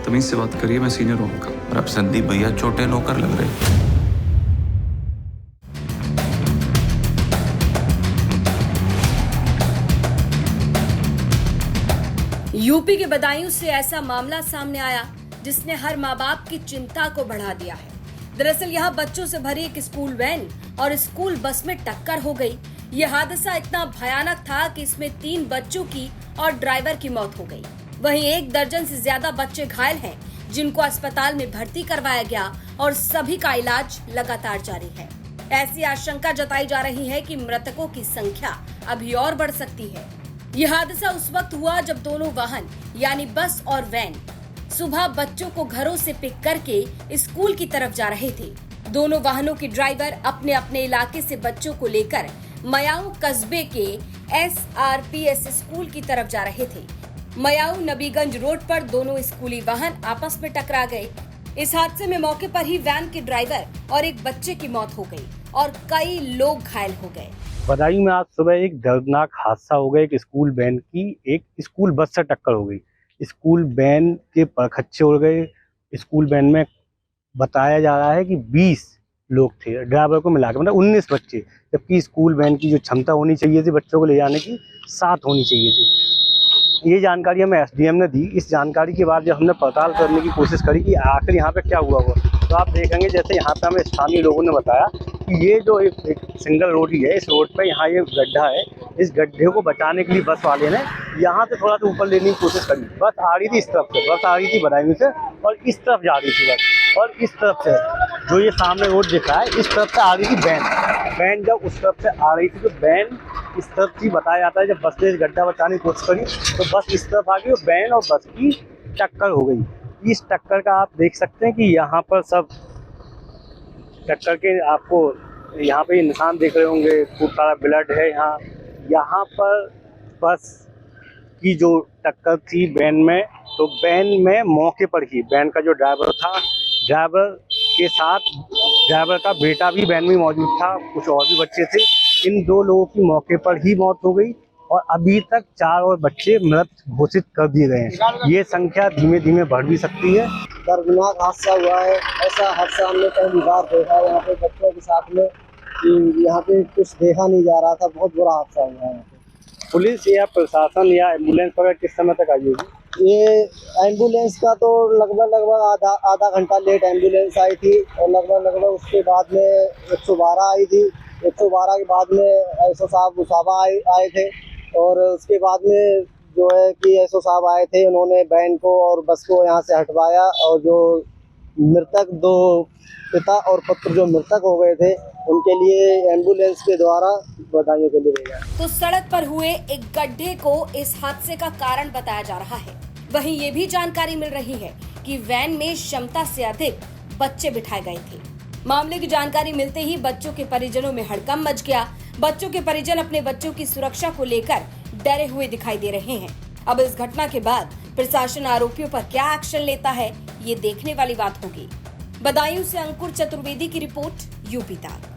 तमीज से बात करिए, मैं सीनियर हूँ आपका। और अब संदीप भैया छोटे नौकर लग रहे। यूपी के बदायूं से ऐसा मामला सामने आया जिसने हर माँ बाप की चिंता को बढ़ा दिया है। दरअसल यहाँ बच्चों से भरी एक स्कूल वैन और स्कूल बस में टक्कर हो गई। ये हादसा इतना भयानक था कि इसमें 3 बच्चों की और ड्राइवर की मौत हो गई। वहीं 1 दर्जन से ज्यादा बच्चे घायल हैं, जिनको अस्पताल में भर्ती करवाया गया और सभी का इलाज लगातार जारी है। ऐसी आशंका जताई जा रही है कि मृतकों की संख्या अभी और बढ़ सकती है। यह हादसा उस वक्त हुआ जब दोनों वाहन यानी बस और वैन सुबह बच्चों को घरों से पिक करके स्कूल की तरफ जा रहे थे। दोनों वाहनों के ड्राइवर अपने अपने इलाके से बच्चों को लेकर मयाऊ कस्बे के SRPS स्कूल की तरफ जा रहे थे। मयाऊ नबीगंज रोड पर दोनों स्कूली वाहन आपस में टकरा गए। इस हादसे में मौके पर ही वैन के ड्राइवर और एक बच्चे की मौत हो गई और कई लोग घायल हो गए। बदायूं में आज सुबह एक दर्दनाक हादसा हो गया। एक स्कूल वैन की एक स्कूल बस से टक्कर हो गई। स्कूल वैन के परखच्चे उड़ गए। स्कूल वैन में बताया जा रहा है कि 20 लोग थे, ड्राइवर को मिलाकर मतलब 19 बच्चे, जबकि स्कूल वैन की जो क्षमता होनी चाहिए थी बच्चों को ले जाने की 7 होनी चाहिए थी। ये जानकारी हमें SDM ने दी। इस जानकारी के बाद जब हमने पड़ताल करने की कोशिश करी कि आखिर यहाँ पे क्या हुआ, तो आप देखेंगे जैसे यहाँ पे हमें स्थानीय लोगों ने बताया कि ये जो एक सिंगल रोड ही है, इस रोड पे यहाँ ये गड्ढा है। इस गड्ढे को बचाने के लिए बस वाले ने यहाँ से थोड़ा सा ऊपर लेने की कोशिश करी। बस आ रही थी इस तरफ से, बस आ रही थी बदायूं से और इस तरफ जा रही थी बस। और इस तरफ से जो ये सामने रोड दिख रहा है, इस तरफ से आ रही थी वैन जब उस तरफ से आ रही थी तो वैन इस तरफ थी। बताया जाता है जब बस ने इस गड्ढा बचाने की कोशिश करी तो बस इस तरफ आ गई और वैन और बस की टक्कर हो गई। इस टक्कर का आप देख सकते हैं कि यहाँ पर सब टक्कर के आपको यहाँ पे निशान देख रहे होंगे, खूब सारा ब्लड है यहाँ पर बस की जो टक्कर थी वैन में, तो वैन में मौके पर ही वैन का जो ड्राइवर था, ड्राइवर के साथ ड्राइवर का बेटा भी वैन में मौजूद था, कुछ और भी बच्चे थे। इन 2 लोगों की मौके पर ही मौत हो गई और अभी तक 4 और बच्चे मृत घोषित कर दिए गए हैं। ये संख्या धीमे धीमे बढ़ भी सकती है। दर्दनाक हादसा हुआ है। ऐसा हादसा हमने पहली बार देखा यहाँ पे बच्चों के साथ में। यहाँ पे कुछ देखा नहीं जा रहा था, बहुत बुरा हादसा हुआ है। पुलिस या प्रशासन या एम्बुलेंस वगैरह किस समय तक आई होगी? ये एम्बुलेंस का तो लगभग आधा घंटा लेट एम्बुलेंस आई थी और लगभग उसके बाद में 112 आई थी। 112 के बाद में SO साहब उसाबा आए थे और उसके बाद में जो है कि SO साहब आए थे, उन्होंने वैन को और बस को यहाँ से हटवाया और जो मृतक 2 पिता और पुत्र जो मृतक हो गए थे उनके लिए एम्बुलेंस के द्वारा बदायूं के लिए भेजा। तो सड़क पर हुए एक गड्ढे को इस हादसे का कारण बताया जा रहा है। वहीं ये भी जानकारी मिल रही है कि वैन में क्षमता से अधिक बच्चे बिठाए गए थे। मामले की जानकारी मिलते ही बच्चों के परिजनों में हड़कंप मच गया। बच्चों के परिजन अपने बच्चों की सुरक्षा को लेकर डरे हुए दिखाई दे रहे हैं। अब इस घटना के बाद प्रशासन आरोपियों पर क्या एक्शन लेता है, ये देखने वाली बात होगी। बदायूं से अंकुर चतुर्वेदी की रिपोर्ट, यूपी तक।